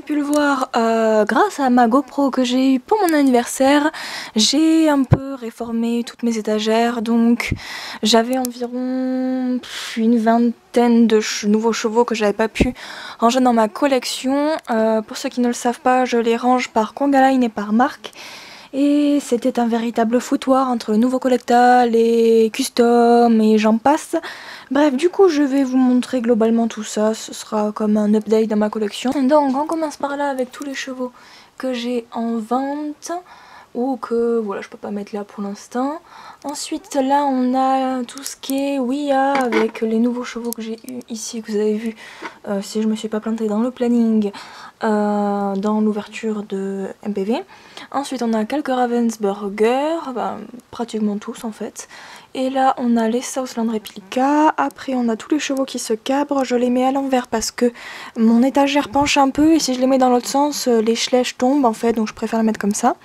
avez pu le voir, grâce à ma GoPro que j'ai eue pour mon anniversaire, j'ai un peu réformé toutes mes étagères. Donc j'avais environ une vingtaine de nouveaux chevaux que j'avais pas pu ranger dans ma collection. Pour ceux qui ne le savent pas, je les range par Conga Line et par marque. Et c'était un véritable foutoir entre le nouveau collecta, les customs et j'en passe. Bref, du coup je vais vous montrer globalement tout ça, ce sera comme un update dans ma collection. Donc on commence par là avec tous les chevaux que j'ai en vente, ou que voilà je peux pas mettre là pour l'instant. Ensuite là on a tout ce qui est Ouya avec les nouveaux chevaux que j'ai eu ici, que vous avez vu si je me suis pas plantée dans le planning, dans l'ouverture de MPV. Ensuite on a quelques Ravensburger, pratiquement tous en fait. Et là on a les Southland Replica. Après on a tous les chevaux qui se cabrent. Je les mets à l'envers parce que mon étagère penche un peu et si je les mets dans l'autre sens les schlèches tombent en fait, donc je préfère les mettre comme ça.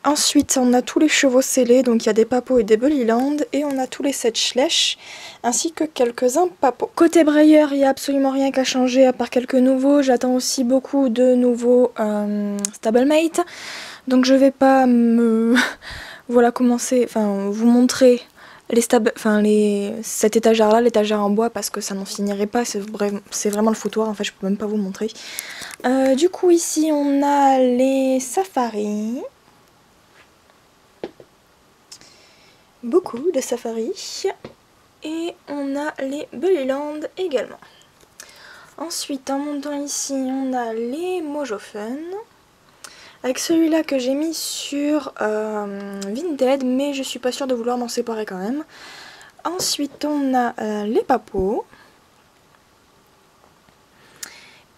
Ensuite on a tous les chevaux scellés, donc il y a des papots et des Bullyland, et on a tous les 7 schlèches ainsi que quelques-uns papots. Côté brailleur il n'y a absolument rien qu'à changer à part quelques nouveaux. J'attends aussi beaucoup de nouveaux stablemate, donc je vais pas me voilà commencer, vous montrer cette étagère là, l'étagère en bois, parce que ça n'en finirait pas, c'est vraiment le foutoir en fait, je peux même pas vous montrer. Du coup ici on a les safaris, beaucoup de safaris, et on a les Bullyland également. Ensuite en montant ici on a les Mojo Fun, avec celui-là que j'ai mis sur Vinted, mais je suis pas sûre de vouloir m'en séparer quand même. Ensuite on a les papots.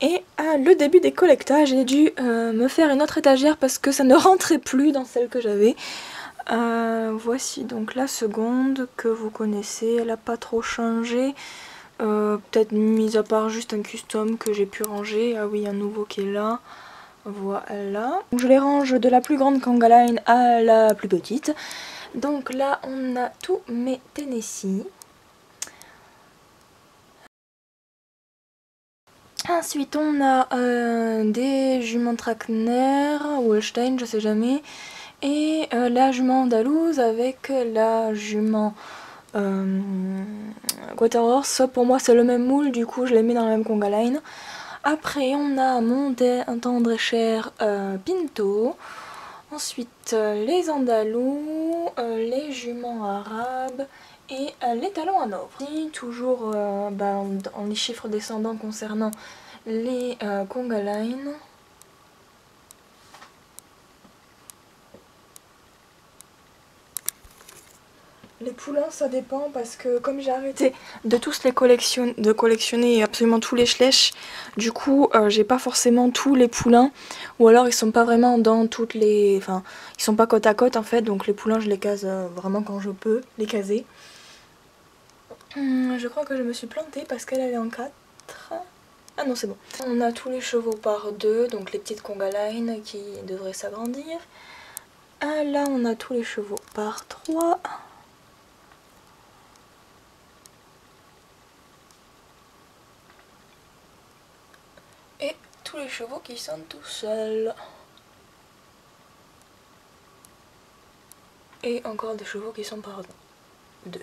Et le début des collectas, j'ai dû me faire une autre étagère parce que ça ne rentrait plus dans celle que j'avais. Voici donc la seconde que vous connaissez, elle n'a pas trop changé. Peut-être mis à part juste un custom que j'ai pu ranger. Ah oui, un nouveau qui est là. Voilà. Donc je les range de la plus grande Conga Line à la plus petite. Donc là on a tous mes Tennessee. Ensuite on a des juments Trackner ou Holstein, je sais jamais. Et la jument andalouse avec la jument Quarterhorse. Pour moi c'est le même moule, du coup je les mets dans la même Conga Line. Après on a mon tendre et cher Pinto. Ensuite les andalous, les juments arabes et les talons en or. Et toujours en les chiffres descendants concernant les Conga Line. Les poulains ça dépend parce que comme j'ai arrêté de tous les collectionner absolument tous les schlèches, du coup j'ai pas forcément tous les poulains, ou alors ils sont pas vraiment dans toutes les... Enfin ils sont pas côte à côte en fait, donc les poulains je les case vraiment quand je peux les caser. Je crois que je me suis plantée parce qu'elle est en 4. Ah non c'est bon. On a tous les chevaux par 2, donc les petites Conga Line qui devraient s'agrandir. Là on a tous les chevaux par 3. Et tous les chevaux qui sont tout seuls. Et encore des chevaux qui sont par 2.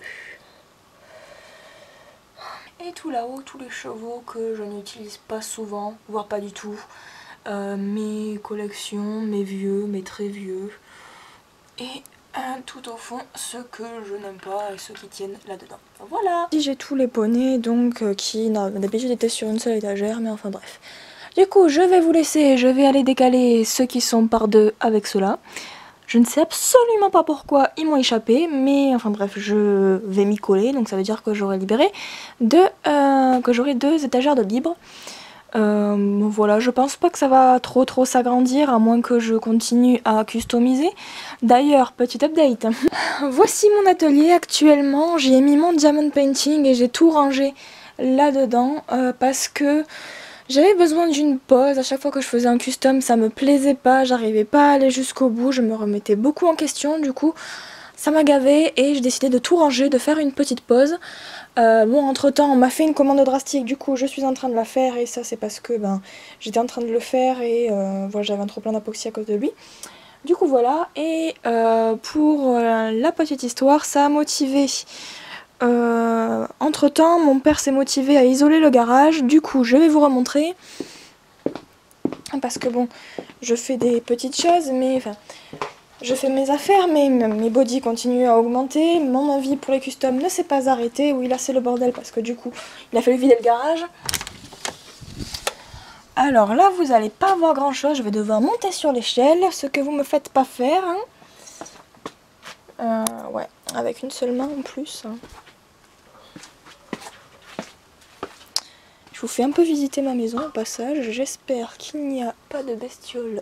Et tout là-haut, tous les chevaux que je n'utilise pas souvent, voire pas du tout. Mes collections, mes vieux, mes très vieux. Et tout au fond, ceux que je n'aime pas et ceux qui tiennent là-dedans. Voilà. J'ai tous les poneys donc qui d'habitude étaient sur une seule étagère, mais enfin bref. Du coup, je vais vous laisser, je vais aller décaler ceux qui sont par 2 avec ceux-là. Je ne sais absolument pas pourquoi ils m'ont échappé, mais enfin bref, je vais m'y coller, donc ça veut dire que j'aurai libéré que j'aurai 2 étagères de libre. Voilà, je pense pas que ça va trop s'agrandir, à moins que je continue à customiser. D'ailleurs, petit update. Voici mon atelier actuellement, j'y ai mis mon diamond painting et j'ai tout rangé là-dedans parce que j'avais besoin d'une pause. À chaque fois que je faisais un custom ça me plaisait pas, j'arrivais pas à aller jusqu'au bout, je me remettais beaucoup en question, du coup ça m'a gavé et j'ai décidé de tout ranger, de faire une petite pause. Bon, entre temps on m'a fait une commande drastique, du coup je suis en train de la faire et ça c'est parce que j'étais en train de le faire et voilà, j'avais un trop plein d'apoxy à cause de lui. Du coup voilà, et pour la petite histoire, ça a motivé. Entre temps mon père s'est motivé à isoler le garage, du coup je vais vous remontrer. Parce que bon, je fais des petites choses, mais enfin, je fais mes affaires, mais mes body continuent à augmenter. Mon envie pour les customs ne s'est pas arrêtée. Oui, là c'est le bordel parce que du coup, il a fallu vider le garage. Alors là, vous n'allez pas voir grand chose. Je vais devoir monter sur l'échelle, ce que vous me faites pas faire. Hein. Ouais, avec une seule main en plus. Je vous fais un peu visiter ma maison au passage. J'espère qu'il n'y a pas de bestioles.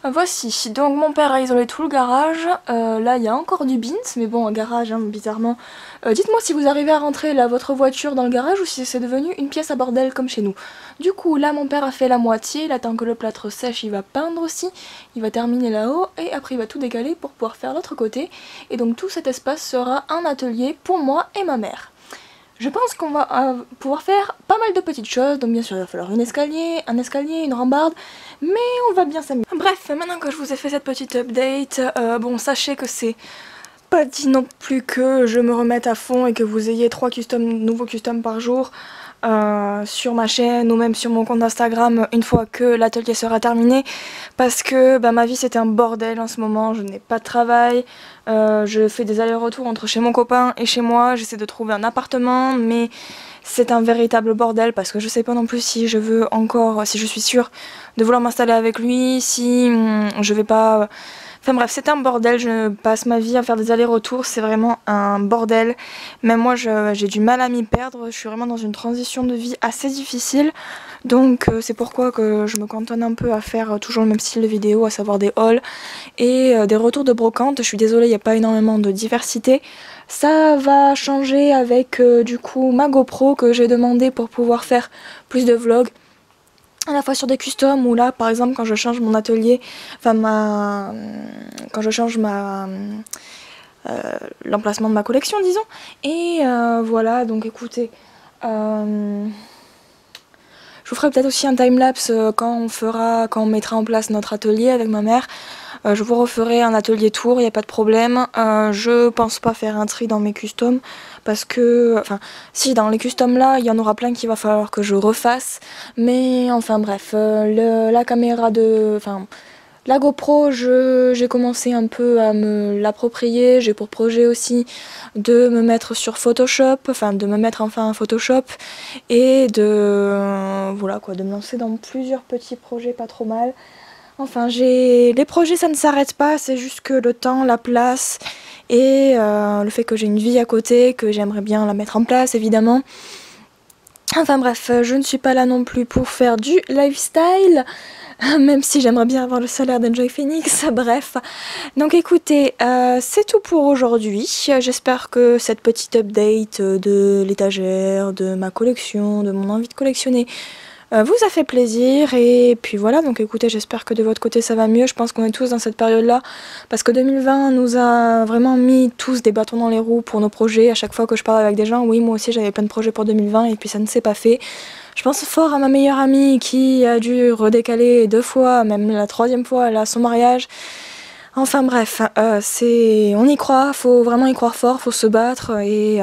Voici, donc mon père a isolé tout le garage, là il y a encore du bins, mais bon un garage hein, bizarrement. Dites-moi si vous arrivez à rentrer là votre voiture dans le garage ou si c'est devenu une pièce à bordel comme chez nous. Du coup là mon père a fait la moitié, il attend que le plâtre sèche, il va peindre aussi, il va terminer là-haut et après il va tout décaler pour pouvoir faire l'autre côté. Et donc tout cet espace sera un atelier pour moi et ma mère. Je pense qu'on va pouvoir faire pas mal de petites choses, donc bien sûr il va falloir un escalier, une rambarde, mais on va bien s'amuser. Bref, maintenant que je vous ai fait cette petite update, bon sachez que c'est pas dit non plus que je me remette à fond et que vous ayez 3 nouveaux customs par jour sur ma chaîne ou même sur mon compte Instagram une fois que l'atelier sera terminé, parce que ma vie c'est un bordel en ce moment, je n'ai pas de travail, je fais des allers-retours entre chez mon copain et chez moi, j'essaie de trouver un appartement mais c'est un véritable bordel parce que je sais pas non plus si je veux encore, si je suis sûre de vouloir m'installer avec lui, si je vais pas... Enfin bref, c'est un bordel, je passe ma vie à faire des allers-retours, c'est vraiment un bordel. Même moi, j'ai du mal à m'y perdre, je suis vraiment dans une transition de vie assez difficile. Donc c'est pourquoi que je me cantonne un peu à faire toujours le même style de vidéo, à savoir des hauls et des retours de brocante. Je suis désolée, il n'y a pas énormément de diversité. Ça va changer avec du coup ma GoPro que j'ai demandé pour pouvoir faire plus de vlogs. À la fois sur des customs ou là par exemple quand je change mon atelier, enfin quand je change l'emplacement de ma collection disons. Et voilà, donc écoutez, je vous ferai peut-être aussi un timelapse quand on mettra en place notre atelier avec ma mère. Je vous referai un atelier tour, il n'y a pas de problème. Je pense pas faire un tri dans mes customs parce que, enfin, si dans les customs là, il y en aura plein qu'il va falloir que je refasse. Mais enfin bref, la caméra la GoPro, j'ai commencé un peu à me l'approprier. J'ai pour projet aussi de me mettre sur Photoshop, enfin de me mettre enfin à Photoshop et voilà quoi, de me lancer dans plusieurs petits projets pas trop mal. Enfin, les projets ça ne s'arrête pas, c'est juste que le temps, la place et le fait que j'ai une vie à côté, que j'aimerais bien la mettre en place évidemment. Enfin bref, je ne suis pas là non plus pour faire du lifestyle, même si j'aimerais bien avoir le salaire d'Enjoy Phoenix, bref. Donc écoutez, c'est tout pour aujourd'hui. J'espère que cette petite update de l'étagère, de ma collection, de mon envie de collectionner vous a fait plaisir. Et puis voilà, donc écoutez, j'espère que de votre côté ça va mieux. Je pense qu'on est tous dans cette période là parce que 2020 nous a vraiment mis tous des bâtons dans les roues pour nos projets. À chaque fois que je parle avec des gens, oui moi aussi j'avais plein de projets pour 2020 et puis ça ne s'est pas fait. Je pense fort à ma meilleure amie qui a dû redécaler 2 fois, même la 3e fois elle a son mariage. Enfin bref, on y croit, faut vraiment y croire fort, faut se battre et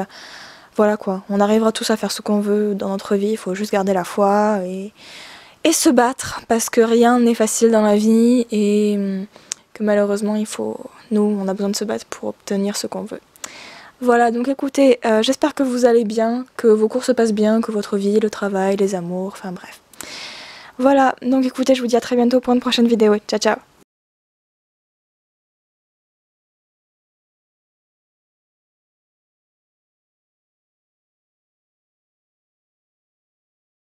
voilà quoi, on arrivera tous à faire ce qu'on veut dans notre vie, il faut juste garder la foi et se battre parce que rien n'est facile dans la vie et que malheureusement on a besoin de se battre pour obtenir ce qu'on veut. Voilà, donc écoutez, j'espère que vous allez bien, que vos cours se passent bien, que votre vie, le travail, les amours, enfin bref. Voilà, donc écoutez, je vous dis à très bientôt pour une prochaine vidéo. Ciao ciao.